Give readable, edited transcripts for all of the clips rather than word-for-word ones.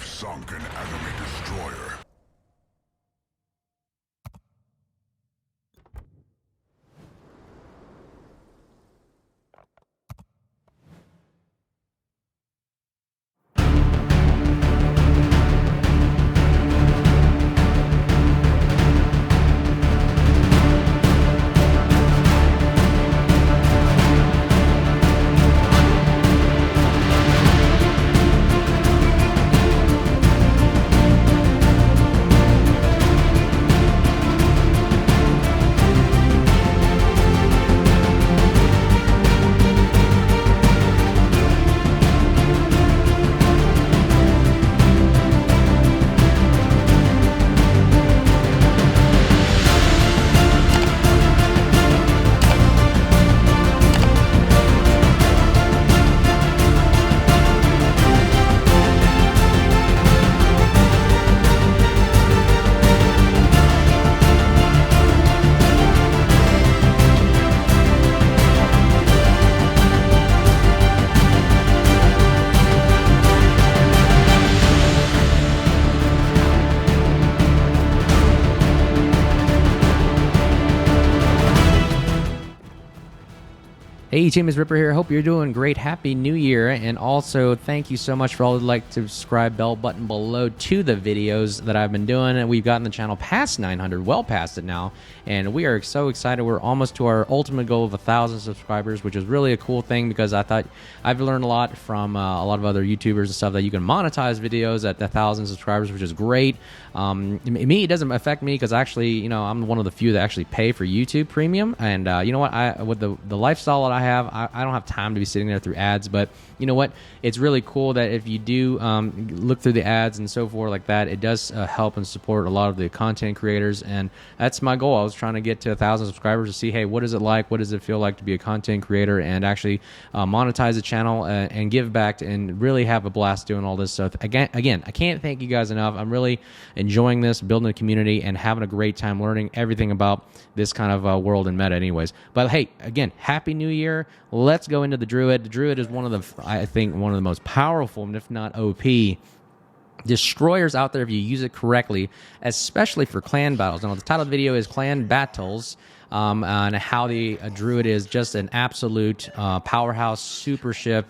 We've sunk an enemy destroyer. Hey team, it's Ripper here. Hope you're doing great. Happy New Year. And also thank you so much for all who'd like to subscribe, bell button below to the videos that I've been doing. And we've gotten the channel past 900, well past it now. And we are so excited. We're almost to our ultimate goal of 1,000 subscribers, which is really a cool thing because I thought I've learned a lot from a lot of other YouTubers and stuff that you can monetize videos at 1,000 subscribers, which is great. Me, it doesn't affect me because actually, you know, I'm one of the few that actually pay for YouTube Premium. And you know what? With the lifestyle that I don't have time to be sitting there through ads, but you know what, it's really cool that if you do look through the ads and so forth like that, it does help and support a lot of the content creators, and that's my goal. I was trying to get to 1,000 subscribers to see, hey, what is it like, what does it feel like to be a content creator and actually monetize the channel and give back and really have a blast doing all this stuff. Again, I can't thank you guys enough. I'm really enjoying this, building a community and having a great time learning everything about this kind of world and meta anyways. But hey, again, Happy New Year. Let's go into the Druid. The Druid is one of the, I think, one of the most powerful, if not OP, destroyers out there if you use it correctly, especially for clan battles. Now, the title of the video is Clan Battles, and how the Druid is just an absolute powerhouse, super ship,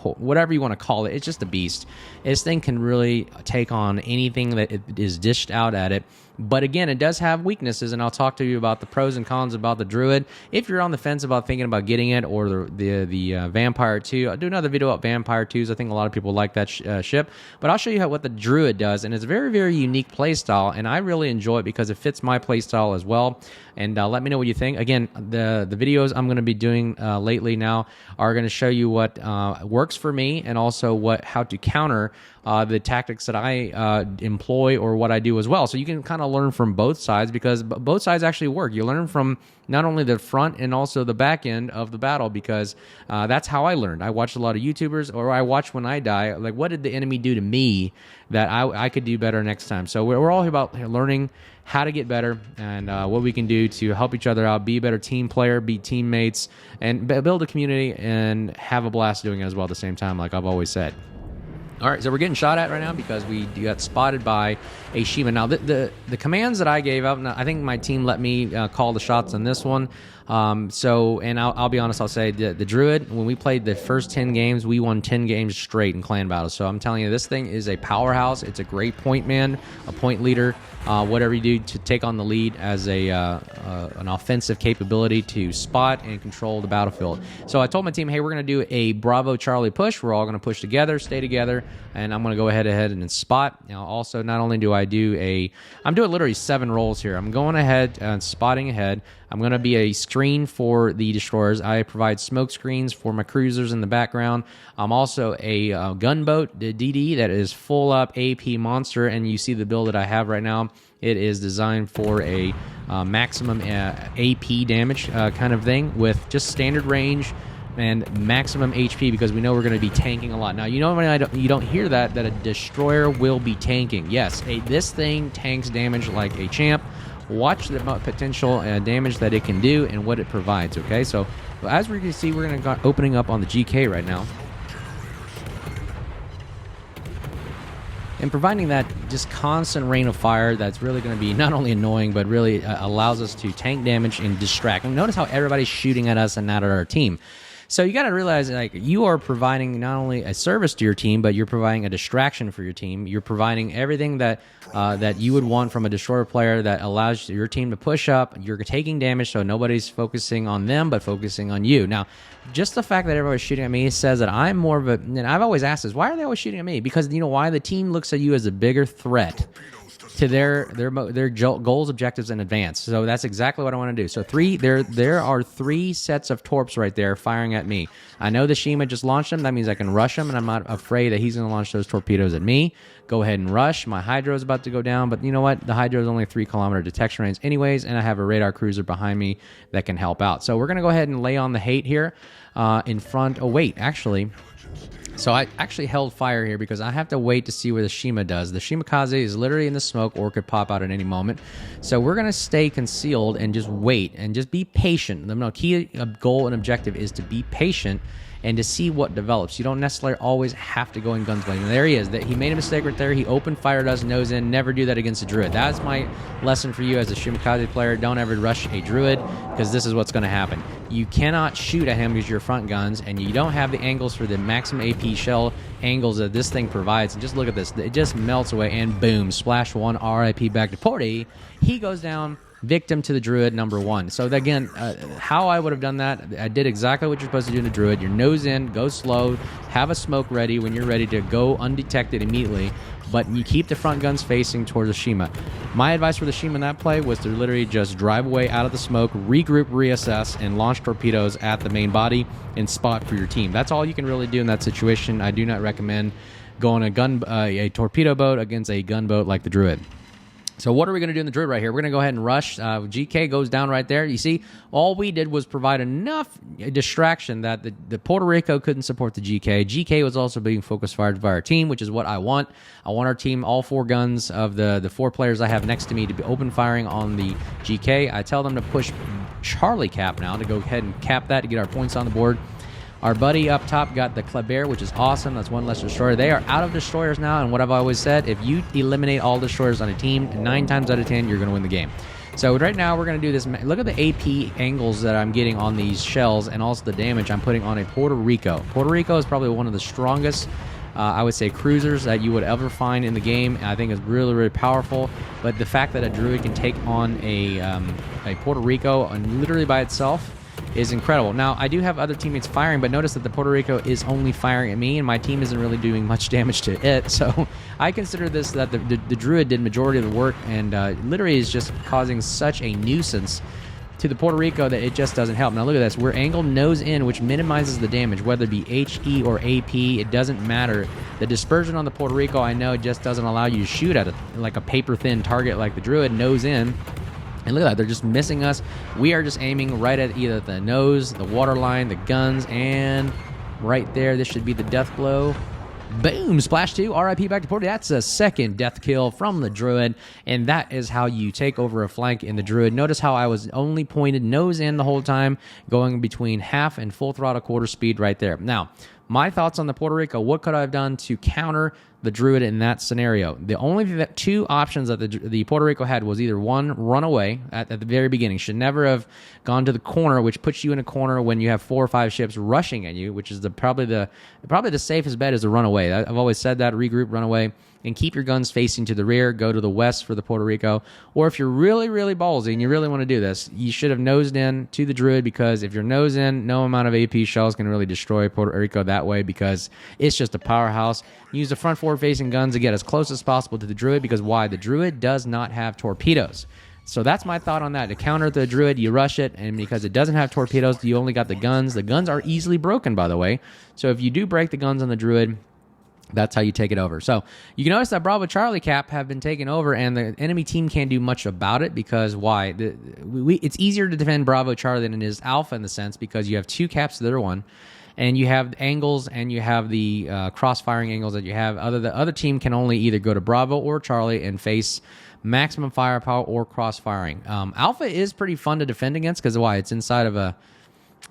whatever you want to call it. It's just a beast. This thing can really take on anything that it is dished out at it. But again, it does have weaknesses, and I'll talk to you about the pros and cons about the Druid. If you're on the fence about thinking about getting it, or the Vampire 2, I'll do another video about Vampire 2s. I think a lot of people like that ship. But I'll show you what the Druid does, and it's a very, very unique playstyle, and I really enjoy it because it fits my playstyle as well. And let me know what you think. Again, the videos I'm going to be doing lately now are going to show you what works for me, and also how to counter the tactics that I employ or what I do as well. So you can kind of learn from both sides, because both sides actually work. You learn from not only the front and also the back end of the battle, because that's how I learned. I watched a lot of YouTubers, or I watched when I die, like what did the enemy do to me that I could do better next time. So we're all about learning how to get better and what we can do to help each other out, be a better team player, be teammates, and build a community and have a blast doing it as well at the same time, like I've always said. All right, so we're getting shot at right now because we got spotted by a Shima. Now, the commands that I gave out, I think my team let me call the shots on this one. And I'll be honest, I'll say the Druid, when we played the first 10 games, we won 10 games straight in clan battles. So I'm telling you, this thing is a powerhouse. It's a great point man, a point leader, whatever you do to take on the lead as an offensive capability to spot and control the battlefield. So I told my team, hey, we're going to do a Bravo Charlie push. We're all going to push together, stay together, and I'm going to go ahead and spot. Now, also, not only do I'm doing literally 7 rolls here. I'm going ahead and spotting ahead. I'm going to be a screen for the destroyers. I provide smoke screens for my cruisers in the background. I'm also a gunboat, the DD, that is full up AP monster, and you see the build that I have right now. It is designed for a maximum AP damage kind of thing with just standard range and maximum HP, because we know we're going to be tanking a lot. Now, you know when you don't hear that a destroyer will be tanking. Yes, this thing tanks damage like a champ. Watch the potential damage that it can do and what it provides, okay? So, as we can see, we're going to go opening up on the GK right now. and providing that just constant rain of fire that's really going to be not only annoying, but really allows us to tank damage and distract. And notice how everybody's shooting at us and not at our team. So you got to realize, like, you are providing not only a service to your team, but you're providing a distraction for your team. You're providing everything that that you would want from a destroyer player that allows your team to push up. You're taking damage, so nobody's focusing on them, but focusing on you. Now, just the fact that everybody's shooting at me says that I'm more of a. And I've always asked this: why are they always shooting at me? Because you know why? The team looks at you as a bigger threat to their goals, objectives in advance. So that's exactly what I want to do. So there are 3 sets of torps right there firing at me. I know the Shima just launched them. That means I can rush him, and I'm not afraid that he's going to launch those torpedoes at me. Go ahead and rush. My Hydra is about to go down, but you know what? The Hydra is only 3-kilometer detection range anyways, and I have a radar cruiser behind me that can help out. So we're going to go ahead and lay on the hate here in front. Oh, wait, actually... So I actually held fire here because I have to wait to see where the Shima does. The Shimakaze is literally in the smoke or could pop out at any moment. So we're going to stay concealed and just wait and just be patient. The key goal and objective is to be patient and to see what develops. You don't necessarily always have to go in guns blazing. There he is. He made a mistake right there. He opened fire at us, nose in. Never do that against a Druid. That's my lesson for you as a Shimakaze player. Don't ever rush a Druid because this is what's going to happen. You cannot shoot at him because your front guns, and you don't have the angles for the maximum AP shell angles that this thing provides. And just look at this. It just melts away, and boom, splash 1, RIP back to Porty. He goes down. Victim to the Druid number 1. So again, how I would have done that, I did exactly what you're supposed to do in the Druid. Your nose in, go slow, have a smoke ready when you're ready to go undetected immediately, but you keep the front guns facing towards the Shima. My advice for the Shima in that play was to literally just drive away out of the smoke, regroup, reassess, and launch torpedoes at the main body and spot for your team. That's all you can really do in that situation. I do not recommend going a torpedo boat against a gunboat like the Druid. So what are we going to do in the Druid right here? We're going to go ahead and rush. GK goes down right there. You see, all we did was provide enough distraction that the Puerto Rico couldn't support the GK. GK was also being focused fired by our team, which is what I want. I want our team, all 4 guns of the 4 players I have next to me, to be open firing on the GK. I tell them to push Charlie Cap now to go ahead and cap that to get our points on the board. Our buddy up top got the Kleber, which is awesome. That's 1 less destroyer. They are out of destroyers now, and what I've always said, if you eliminate all destroyers on a team, 9 times out of 10, you're going to win the game. So right now, we're going to do this. Look at the AP angles that I'm getting on these shells, and also the damage I'm putting on a Puerto Rico. Puerto Rico is probably one of the strongest, I would say, cruisers that you would ever find in the game. I think it's really, really powerful. But the fact that a Druid can take on a Puerto Rico and literally by itself is incredible. Now, I do have other teammates firing, but notice that the Puerto Rico is only firing at me, and my team isn't really doing much damage to it. So I consider this that the Druid did majority of the work, and literally is just causing such a nuisance to the Puerto Rico that it just doesn't help. Now look at this. We're angled nose in, which minimizes the damage, whether it be HE or AP. It doesn't matter. The dispersion on the Puerto Rico, I know, it just doesn't allow you to shoot at like a paper-thin target like the Druid, nose in. And look at that, they're just missing us. We are just aiming right at either the nose, the waterline, the guns, and right there, this should be the death blow. Boom, splash 2, RIP back to Porty. That's a second death kill from the Druid, and that is how you take over a flank in the Druid. Notice how I was only pointed nose in the whole time, going between half and full throttle quarter speed right there. Now, my thoughts on the Puerto Rico, what could I have done to counter the Druid in that scenario? The only 2 options that the Puerto Rico had was either 1, run away at the very beginning. Should never have gone to the corner, which puts you in a corner when you have 4 or 5 ships rushing at you, which is probably the safest bet is to run away. I've always said that, regroup, run away, and keep your guns facing to the rear. Go to the west for the Puerto Rico. Or if you're really, really ballsy and you really want to do this, you should have nosed in to the Druid, because if you're nose in, no amount of AP shells can really destroy Puerto Rico that way, because it's just a powerhouse. Use the front forward-facing guns to get as close as possible to the Druid, because why? The Druid does not have torpedoes. So that's my thought on that. To counter the Druid, you rush it, and because it doesn't have torpedoes, you only got the guns. The guns are easily broken, by the way. So if you do break the guns on the Druid, that's how you take it over. So you can notice that Bravo Charlie Cap have been taken over, and the enemy team can't do much about it, because why? It's easier to defend Bravo Charlie than it is Alpha in the sense, because you have 2 caps to their 1, and you have angles, and you have the cross-firing angles that you have. The other team can only either go to Bravo or Charlie and face maximum firepower or cross-firing. Alpha is pretty fun to defend against, because why? It's inside of a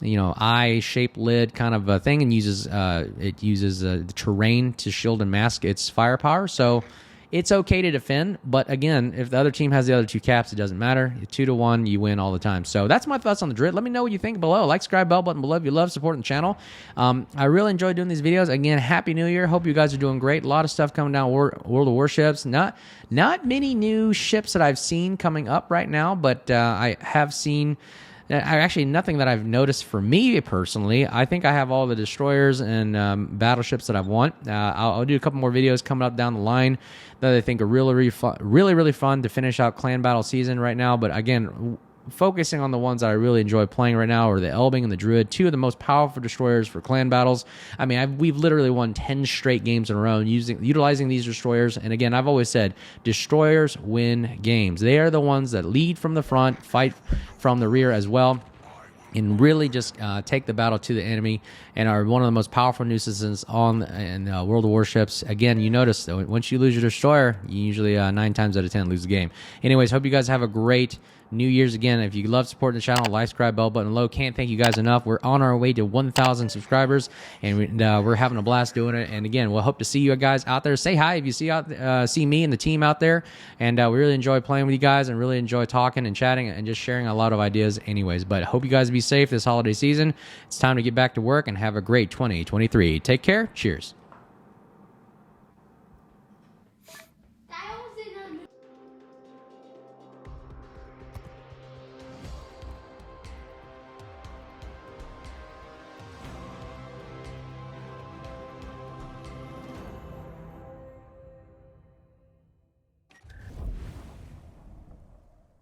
eye-shaped lid kind of a thing, and uses the terrain to shield and mask its firepower. So it's okay to defend, but again, if the other team has the other 2 caps, it doesn't matter. 2-1, you win all the time. So that's my thoughts on the Druid. Let me know what you think below. Like, subscribe, bell button below if you love supporting the channel. I really enjoy doing these videos. Again, Happy New Year. Hope you guys are doing great. A lot of stuff coming down World of Warships. Not many new ships that I've seen coming up right now, but I have seen... Actually, nothing that I've noticed for me personally. I think I have all the destroyers and battleships that I want. I'll do a couple more videos coming up down the line that I think are really fun to finish out clan battle season right now. But again, focusing on the ones that I really enjoy playing right now are the Elbing and the Druid, 2 of the most powerful destroyers for clan battles. I mean, we've literally won 10 straight games in a row utilizing these destroyers. And again, I've always said, destroyers win games. They are the ones that lead from the front, fight from the rear as well, and really just take the battle to the enemy, and are one of the most powerful nuisances in World of Warships. Again, you notice that once you lose your destroyer, you usually 9 times out of 10 lose the game. Anyways, hope you guys have a great New Year's. Again, if you love supporting the channel, like, subscribe, bell button below. Can't thank you guys enough. We're on our way to 1,000 subscribers, and we're having a blast doing it. And again, we'll hope to see you guys out there. Say hi if you see me and the team out there. And we really enjoy playing with you guys, and really enjoy talking and chatting and just sharing a lot of ideas anyways. But hope you guys be safe this holiday season. It's time to get back to work and have a great 2023. Take care. Cheers.